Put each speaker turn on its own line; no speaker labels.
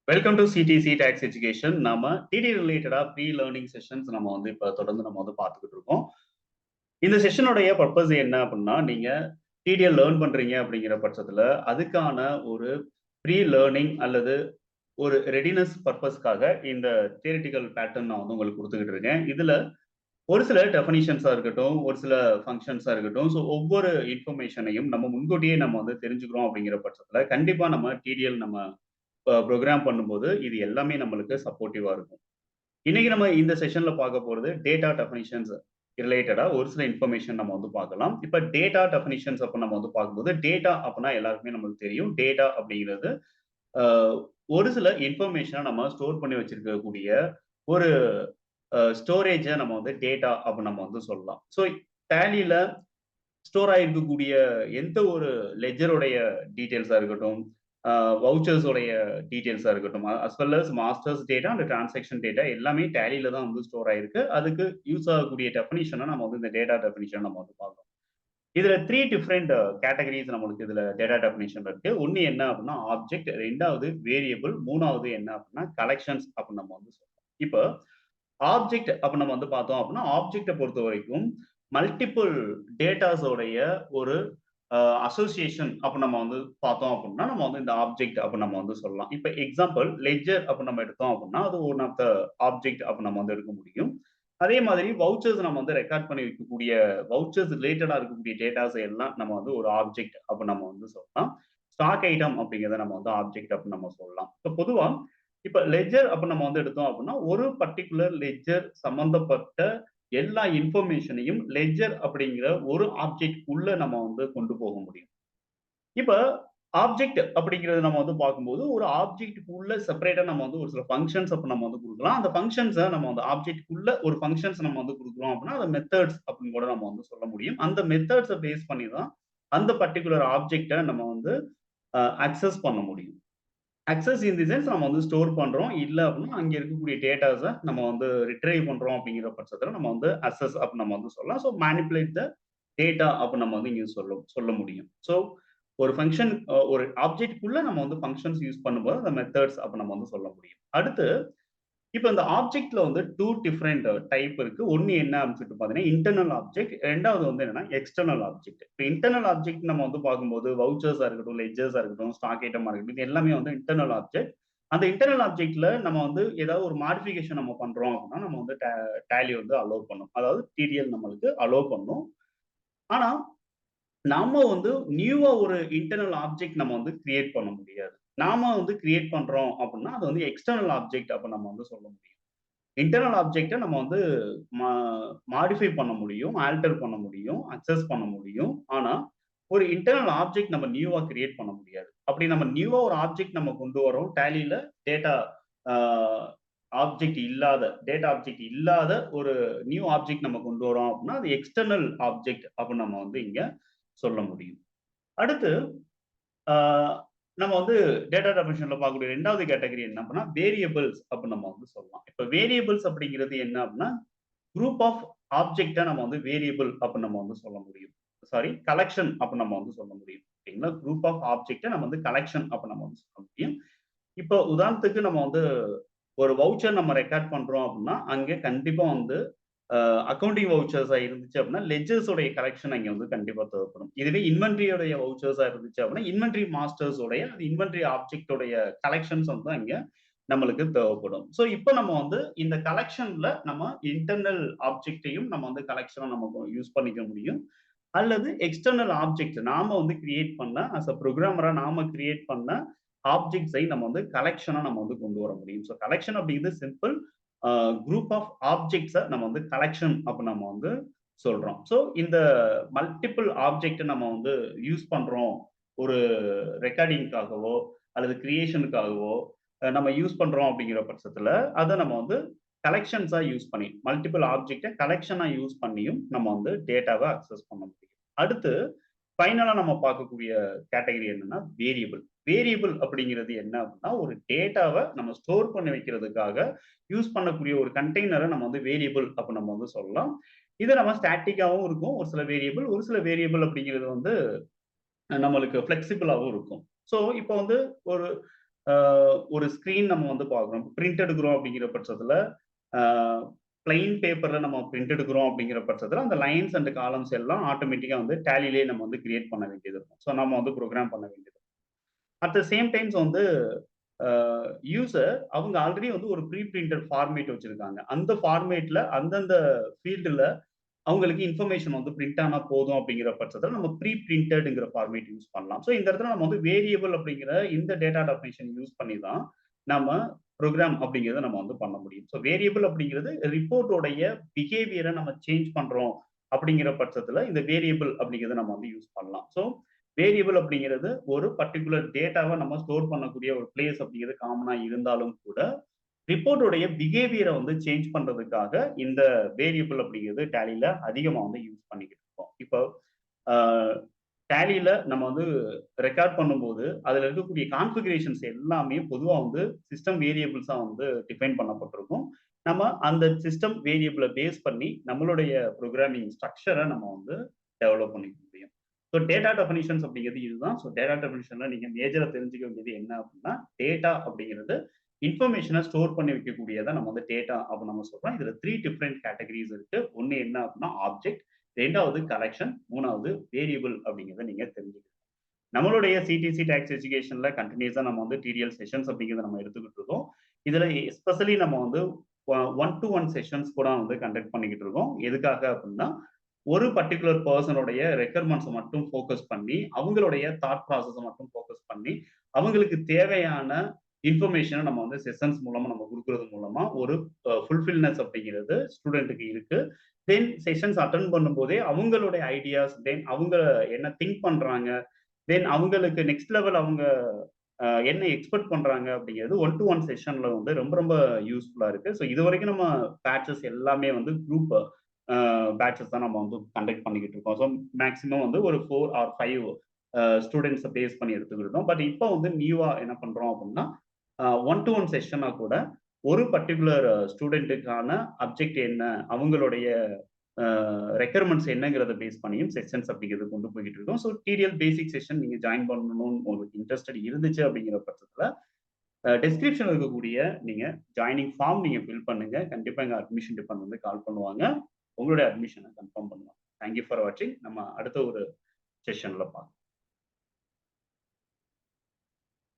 Welcome to CDC tax education. நாம டிடி ரிலேட்டடா ப்ரீ லேர்னிங் செஷன்ஸ் நம்ம வந்து இப்ப தொடர்ந்து நம்ம வந்து பார்த்துக்கிட்டு இருக்கோம். இந்த செஷனுடைய பர்பஸ் என்ன அப்படின்னா, நீங்க டிடிஎல் லேர்ன் பண்றீங்க அப்படிங்கிற பட்சத்துல அதுக்கான ஒரு ப்ரீ லேர்னிங் அல்லது ஒரு ரெடினஸ் பர்பஸ்க்காக இந்த தியரிட்டிக்கல் பேட்டர்ன் நான் வந்து உங்களுக்கு கொடுத்துக்கிட்டு இருக்கேன். இதுல ஒரு சில டெஃபனிஷன்ஸா இருக்கட்டும், ஒரு சில ஃபங்ஷன்ஸா இருக்கட்டும், ஸோ ஒவ்வொரு இன்ஃபர்மேஷனையும் நம்ம முன்கூட்டியே நம்ம வந்து தெரிஞ்சுக்கிறோம் அப்படிங்கிற பட்சத்துல கண்டிப்பா நம்ம டிடிஎல் நம்ம ப்ரோக்ராம் பண்ணும்போது இது எல்லாமே நம்மளுக்கு சப்போர்ட்டிவா இருக்கும். இன்னைக்கு நம்ம இந்த செஷன்ல பார்க்க போறது டேட்டா டெஃபினிஷன்ஸ் ரிலேட்டடா ஒரு சில இன்ஃபர்மேஷன் நம்ம வந்து பார்க்கலாம். இப்ப டேட்டா டெஃபினிஷன்ஸ் அப்ப நம்ம வந்து பார்க்கும்போது, டேட்டா அப்பன்னா எல்லாருக்குமே நமக்கு தெரியும். டேட்டா அப்படிங்கிறது அ ஒரு சில இன்ஃபர்மேஷன நம்ம ஸ்டோர் பண்ணி வச்சிருக்கக்கூடிய ஒரு ஸ்டோரேஜ நம்ம வந்து டேட்டா அப்படின்னு நம்ம வந்து சொல்லலாம். ஸோ டேலில ஸ்டோர் ஆயிருக்கக்கூடிய எந்த ஒரு லெட்ஜருடைய டீட்டெயில்ஸா இருக்கட்டும், வவுச்சர்ஸ் உடைய டீட்டெயில்ஸா இருக்கட்டும், as well as masters data and transaction data எல்லாமே டேலில தான் வந்து ஸ்டோர் ஆயிருக்கு. அதுக்கு யூஸ் ஆகக்கூடிய டெஃபினிஷன நம்ம வந்து இந்த டேட்டா டெஃபினிஷன் நம்ம வந்து பார்க்கிறோம். இதுல 3 டிஃபரெண்ட் கேட்டகரிஸ் நம்மளுக்கு இதுல டேட்டா டெஃபினிஷன்ல இருக்கு. ஒண்ணு என்ன அப்படின்னா ஆப்ஜெக்ட், 2வது வேரியபிள், 3வது என்ன அப்படின்னா கலெக்ஷன்ஸ் அப்படின்னு நம்ம வந்து சொல்றோம். இப்ப ஆப்ஜெக்ட் அப்ப நம்ம வந்து பார்த்தோம் அப்படின்னா, ஆப்ஜெக்ட்ட பொறுத்தவரைக்கும் மல்டிபிள் டேட்டாஸ் உடைய ஒரு அசோசியேஷன் அப்ப நம்ம வந்து பார்த்தோம் அப்படின்னா, நம்ம வந்து இந்த ஆப்ஜெக்ட் அப்ப நம்ம வந்து சொல்லலாம். இப்ப எக்ஸாம்பிள் லெட்ஜர் அப்ப நம்ம எடுத்தோம் அப்படின்னா, அது ஒன் ஆஃப் த ஆப்ஜெக்ட் அப்ப நம்ம வந்து எடுக்க முடியும். அதே மாதிரி வவுச்சர்ஸ் நம்ம வந்து ரெக்கார்ட் பண்ணி வைக்கக்கூடிய வவுச்சர்ஸ் ரிலேட்டடா இருக்கக்கூடிய டேட்டாஸ் எல்லாம் நம்ம வந்து ஒரு ஆப்ஜெக்ட் அப்ப நம்ம வந்து சொல்லலாம். ஸ்டாக் ஐட்டம் அப்படிங்கிறத நம்ம வந்து ஆப்ஜெக்ட் அப்ப நம்ம சொல்லலாம். இப்ப பொதுவா இப்ப லெட்ஜர் அப்ப நம்ம வந்து எடுத்தோம் அப்படின்னா, ஒரு பர்ட்டிகுலர் லெட்ஜர் சம்பந்தப்பட்ட எல்லா இன்ஃபர்மேஷனையும் லெட்ஜர் அப்படிங்கிற ஒரு ஆப்ஜெக்ட் உள்ள நம்ம வந்து கொண்டு போக முடியும். இப்ப ஆப்ஜெக்ட் அப்படிங்கிறது நம்ம வந்து பார்க்கும்போது, ஒரு ஆப்ஜெக்ட்க்குள்ள செப்பரேட்டா நம்ம வந்து ஒரு சில ஃபங்ஷன்ஸ் அப்ப நம்ம வந்து குடுக்கலாம். அந்த ஃபங்ஷன்ஸ நம்ம வந்து ஆப்ஜெக்ட்க்குள்ள ஒரு ஃபங்ஷன்ஸ் நம்ம வந்து குடுக்குறோம் அப்படின்னா, அத மெத்தட்ஸ் அப்படின்னு கூட நம்ம வந்து சொல்ல முடியும். அந்த மெத்தட்ஸ பேஸ் பண்ணி தான் அந்த பர்ட்டிகுலர் ஆப்ஜெக்ட்ட நம்ம வந்து அக்சஸ் பண்ண முடியும். அக்சஸ் இன் தி சென்ஸ் நம்ம வந்து ஸ்டோர் பண்றோம். இல்ல அப்படின்னா, அங்க இருக்கக்கூடிய டேட்டாஸ நம்ம வந்து ரிட்ரைவ் பண்றோம் அப்படிங்கிற பட்சத்துல நம்ம வந்து அக்சஸ் அப்படின்னு நம்ம வந்து சொல்லலாம். ஸோ மேனிபுலேட் த டேட்டா அப்படின்னு நம்ம வந்து இங்க சொல்ல சொல்ல முடியும். ஸோ ஒரு ஃபங்ஷன் ஒரு ஆப்ஜெக்ட்குள்ள நம்ம வந்து ஃபங்ஷன்ஸ் யூஸ் பண்ணும்போது அந்த மெத்தட்ஸ் அப்ப நம்ம வந்து சொல்ல முடியும். அடுத்து இப்ப இந்த ஆப்ஜெக்ட்ல வந்து 2 டிஃபரெண்ட் டைப் இருக்கு. ஒண்ணு என்ன அப்படின்னு சொல்லிட்டு பார்த்தீங்கன்னா, இன்டர்னல் ஆப்ஜெக்ட். 2வது வந்து என்னன்னா, எக்ஸ்டர்னல் ஆப்ஜெக்ட். இப்ப இன்டர்னல் ஆப்ஜெக்ட் நம்ம வந்து பார்க்கும்போது, வவுச்சர்ஸா இருக்கட்டும், லெட்ஜர்ஸா இருக்கட்டும், ஸ்டாக் ஐட்டமா இருக்கட்டும், இது எல்லாமே வந்து இன்டர்னல் ஆப்ஜெக்ட். அந்த இன்டர்னல் ஆப்ஜெக்ட்ல நம்ம வந்து ஏதாவது ஒரு மாடிஃபிகேஷன் நம்ம பண்றோம் அப்படின்னா, நம்ம வந்து டேலி வந்து அலோவ் பண்ணும். அதாவது டிடிஎல் நம்மளுக்கு அலோவ் பண்ணும். ஆனா நாம வந்து நியூவா ஒரு இன்டர்னல் ஆப்ஜெக்ட் நம்ம வந்து கிரியேட் பண்ண முடியாது. நாம வந்து கிரியேட் பண்றோம் அப்படின்னா, அது வந்து எக்ஸ்டர்னல் ஆப்ஜெக்ட் அப்ப நம்ம வந்து சொல்ல முடியும். இன்டர்னல் ஆப்ஜெக்ட்ட நம்ம வந்து மா மாடிஃபை பண்ண முடியும், ஆல்டர் பண்ண முடியும், அக்சஸ் பண்ண முடியும். ஆனா, ஒரு இன்டர்னல் ஆப்ஜெக்ட் நம்ம நியூவா கிரியேட் பண்ண முடியாது. அப்படி நம்ம நியூவா ஒரு ஆப்ஜெக்ட் நம்ம கொண்டு வரோம். டேலில டேட்டா ஆ டேட்டா ஆப்ஜெக்ட் இல்லாத ஒரு நியூ ஆப்ஜெக்ட் நம்ம கொண்டு வரோம் அப்படின்னா, அது எக்ஸ்டர்னல் ஆப்ஜெக்ட் அப்படின்னு நம்ம வந்து இங்க சொல்ல முடியும். அடுத்து ஆ நம்ம வந்து டேட்டா டெஃபினிஷன்ல பார்க்கக்கூடிய 2வது கேட்டகரி என்ன அப்படின்னா, வேரியபிள்ஸ் அப்படின்னு நம்ம வந்து சொல்லலாம். இப்ப வேரியபிள்ஸ் அப்படிங்கிறது என்ன அப்படின்னா, குரூப் ஆஃப் ஆப்ஜெக்ட்ட நம்ம வந்து வேரியபிள் அப்படின்னு நம்ம வந்து சொல்ல முடியும். சாரி கலெக்ஷன் அப்படின்னு நம்ம வந்து சொல்ல முடியும். ஓகேங்களா? குரூப் ஆஃப் ஆப்ஜெக்ட்ட நம்ம வந்து கலெக்ஷன் அப்படின்னு நம்ம வந்து சொல்ல முடியும். இப்போ உதாரணத்துக்கு நம்ம வந்து ஒரு வவுச்சர் நம்ம ரெக்கார்ட் பண்றோம் அப்படின்னா, அங்க கண்டிப்பா வந்து அக்கவுண்டிங் வவுச்சர்ஸா இருந்துச்சு அப்படின்னா, லெட்ஜர்ஸ் உடைய கலெக்ஷன் அங்க வந்து கண்டிப்பா தேவைப்படும். இதுவே இன்வென்டரி உடைய வவுச்சர்ஸா இருந்துச்சு அப்படின்னா, இன்வென்டரி மாஸ்டர்ஸ் உடைய அது இன்வென்டரி ஆப்ஜெக்ட் உடைய கலெக்ஷன்ஸ் வந்து அங்க நம்மளுக்கு தேவைப்படும். ஸோ இப்ப நம்ம வந்து இந்த கலெக்ஷன்ல நம்ம இன்டர்னல் ஆப்ஜெக்ட்டையும் நம்ம வந்து கலெக்ஷனா நம்ம யூஸ் பண்ணிக்க முடியும். அல்லது எக்ஸ்டர்னல் ஆப்ஜெக்ட் நாம வந்து கிரியேட் பண்ண அஸ் அ புரோகிராமரா நாம கிரியேட் பண்ண ஆப்ஜெக்ட்ஸை நம்ம வந்து கலெக்ஷனா நம்ம வந்து கொண்டு வர முடியும். ஸோ கலெக்ஷன் அப்படிங்கிறது சிம்பிள் குரூப் ஆஃப் ஆப்ஜெக்ட்ஸ நம்ம வந்து கலெக்ஷன் அப்ப நம்ம வந்து சொல்றோம். ஸோ இந்த மல்டிபிள் ஆப்ஜெக்ட் நம்ம வந்து யூஸ் பண்றோம். ஒரு ரெக்கார்டிங்க்காகவோ அல்லது கிரியேஷனுக்காகவோ நம்ம யூஸ் பண்றோம் அப்படிங்கிற பட்சத்துல, அத நம்ம வந்து கலெக்ஷன்ஸா யூஸ் பண்ணி மல்டிபிள் ஆப்ஜெக்ட்ட கலெக்ஷனா யூஸ் பண்ணியும் நம்ம வந்து டேட்டாவ அக்சஸ் பண்ண முடியும். அடுத்து ஃபைனலா நம்ம பார்க்கக்கூடிய கேட்டகரி என்னன்னா வேரியபிள். வேரியபிள் அப்படிங்கிறது என்ன அப்படின்னா, ஒரு டேட்டாவ நம்ம ஸ்டோர் பண்ணி வைக்கிறதுக்காக யூஸ் பண்ணக்கூடிய ஒரு கண்டெய்னர நம்ம வந்து வேரியபிள் அப்ப நம்ம வந்து சொல்லலாம். இது நம்ம ஸ்டாட்டிக்காவும் இருக்கும். ஒரு சில வேரியபிள் அப்படிங்கிறது வந்து நம்மளுக்கு ஃப்ளெக்சிபிளாவும் இருக்கும். ஸோ இப்போ வந்து ஒரு ஒரு ஸ்கிரீன் நம்ம வந்து பார்க்குறோம். பிரிண்ட் எடுக்கிறோம் அப்படிங்கிற பட்சத்துல, அ பிளெயின் பேப்பர்ல நம்ம பிரிண்ட் எடுக்கிறோம் அப்படிங்கிற பட்சத்துல, அந்த லைன்ஸ் அண்ட் காலம்ஸ் எல்லாம் ஆட்டோமேட்டிக்கா வந்து டேலிலயே நம்ம வந்து கிரியேட் பண்ண வேண்டியது இருக்கும். ஸோ நம்ம வந்து புரோகிராம் பண்ண வேண்டியது. அட் த சேம் டைம்ஸ் வந்து அ யூசர் அவங்க ஆல்ரெடி வந்து ஒரு ப்ரீ பிரிண்டட் ஃபார்மேட் வச்சிருக்காங்க. அந்த ஃபார்மேட்ல அந்தந்த ஃபீல்டுல அவங்களுக்கு இன்ஃபர்மேஷன் வந்து பிரிண்ட் ஆனா போதும் அப்படிங்கிற பட்சத்துல நம்ம ப்ரீ பிரிண்டட்ங்கிற ஃபார்மேட் யூஸ் பண்ணலாம். ஸோ இந்த இடத்துல நம்ம வந்து வேரியபிள் அப்படிங்கிற இந்த டேட்டா டெஃபினிஷன் யூஸ் பண்ணி தான் நம்ம புரோகிராம் அப்படிங்கிறத நம்ம வந்து பண்ண முடியும். ஸோ வேரியபிள் அப்படிங்கிறது ரிப்போர்ட்டோடைய பிஹேவியர நம்ம சேஞ்ச் பண்றோம் அப்படிங்கிற பட்சத்துல இந்த வேரியபிள் அப்படிங்கிறத நம்ம வந்து யூஸ் பண்ணலாம். ஸோ வேரியபிள் அப்படிங்கிறது ஒரு பர்ட்டிகுலர் டேட்டாவ நம்ம ஸ்டோர் பண்ணக்கூடிய ஒரு பிளேஸ் அப்படிங்கிறது காமனா இருந்தாலும் கூட ரிப்போர்ட்டோடைய பிஹேவியரை வந்து சேஞ்ச் பண்றதுக்காக இந்த வேரியபிள் அப்படிங்கிறது டேலில அதிகமா வந்து யூஸ் பண்ணிக்கிட்டு இருக்கோம். இப்போ டேலில நம்ம வந்து ரெக்கார்ட் பண்ணும்போது அதுல இருக்கக்கூடிய கான்ஃபிகரேஷன்ஸ் எல்லாமே பொதுவா வந்து சிஸ்டம் வேரியபிள்ஸா வந்து டிஃபைன் பண்ணப்பட்டிருக்கும். நம்ம அந்த சிஸ்டம் வேரியபிள பேஸ் பண்ணி நம்மளுடைய புரோகிராமிங் ஸ்ட்ரக்சர நம்ம வந்து டெவலப் பண்ணிக்க முடியும். ஸோ டேட்டா டெஃபினிஷன்ஸ் அப்படிங்கிறது இதுதான். ஸோ டேட்டா டெஃபினிஷன்ல நீங்க மேஜரா தெரிஞ்சுக்க வேண்டியது என்ன அப்படின்னா, டேட்டா அப்படிங்கிறது இன்ஃபர்மேஷன ஸ்டோர் பண்ணி வைக்கக்கூடியத நம்ம வந்து டேட்டா அப்படின்னு நம்ம சொல்றோம். இதுல 3 டிஃபரெண்ட் கேட்டகரிஸ் இருக்கு. ஒண்ணு என்ன அப்படின்னா ஆப்ஜெக்ட், 2வது கலெக்ஷன், 3வது வேரியபிள் அப்படிங்கிறத நீங்க தெரிஞ்சுக்கணும். நம்மளுடைய சிடிசி டாக்ஸ் எஜுகேஷன்ல கன்டினியூஸா நம்ம வந்து டிடிஎல் செஷன்ஸ் அப்படிங்கிறத நம்ம எடுத்துக்கிட்டு இருக்கோம். இதுல எஸ்பெஷலி நம்ம வந்து 1 to 1 செஷன்ஸ் கூட வந்து கண்டக்ட் பண்ணிக்கிட்டு இருக்கோம். எதுக்காக அப்படின்னா, ஒரு பர்ட்டிகுலர் பெர்சனுடைய ரெக்யர்மெண்ட்ஸ மட்டும் ஃபோக்கஸ் பண்ணி, அவங்களுடைய தாட் ப்ராசஸ மட்டும் ஃபோக்கஸ் பண்ணி, அவங்களுக்கு தேவையான இன்ஃபர்மேஷன நம்ம வந்து செஷன்ஸ் மூலமா நம்ம குடுக்குறது மூலமா ஒரு ஃபுல்ஃபில்னஸ் அப்படிங்கிறது ஸ்டூடெண்ட்க்கு இருக்கு. தென் செஷன்ஸ் அட்டெண்ட் பண்ணும்போதே அவங்களுடைய ஐடியாஸ், தென் அவங்க என்ன திங்க் பண்றாங்க, தென் அவங்களுக்கு நெக்ஸ்ட் லெவல் அவங்க என்ன எக்ஸ்பெக்ட் பண்றாங்க அப்படிங்கிறது 1 to 1 செஷன்ல வந்து ரொம்ப ரொம்ப யூஸ்ஃபுல்லா இருக்கு. ஸோ இதுவரைக்கும் நம்ம பேட்சஸ் எல்லாமே வந்து குரூப் பேட்சஸ் தான் நம்ம வந்து கண்டக்ட் பண்ணிக்கிட்டு இருக்கோம். ஸோ மேக்ஸிமம் வந்து ஒரு 4 ஆர் 5 ஸ்டூடண்ட்ஸ பேஸ் பண்ணி எடுத்துக்கிட்டோம். பட் இப்போ வந்து நியூவா என்ன பண்றோம் அப்படின்னா, 1 to 1 செஷனா கூட ஒரு பர்ட்டிகுலர் ஸ்டூடெண்ட்டுக்கான அப்ஜெக்ட் என்ன, அவங்களுடைய ரெக்யர்மெண்ட்ஸ் என்னங்கிறத பேஸ் பண்ணியும் செஷன்ஸ் அப்படிங்கிறது கொண்டு போய்க்கிட்டு இருக்கோம். ஸோ டிடிஎல் பேசிக் செஷன் நீங்க ஜாயின் பண்ணணும்னு உங்களுக்கு இன்ட்ரெஸ்டட் இருந்துச்சு அப்படிங்கிற பட்சத்துல, டிஸ்கிரிப்ஷன்ல இருக்கக்கூடிய நீங்க ஜாயினிங் ஃபார்ம் நீங்க ஃபில் பண்ணுங்க. கண்டிப்பா எங்க அட்மிஷன் டிபார்ட்மெண்ட் வந்து கால் பண்ணுவாங்க. உங்களுடைய அட்மிஷன கன்ஃபார்ம் பண்ணுவாங்க. தேங்க் யூ ஃபார் வாட்சிங். நம்ம அடுத்த ஒரு செஷன்ல பார்க்கலாம்.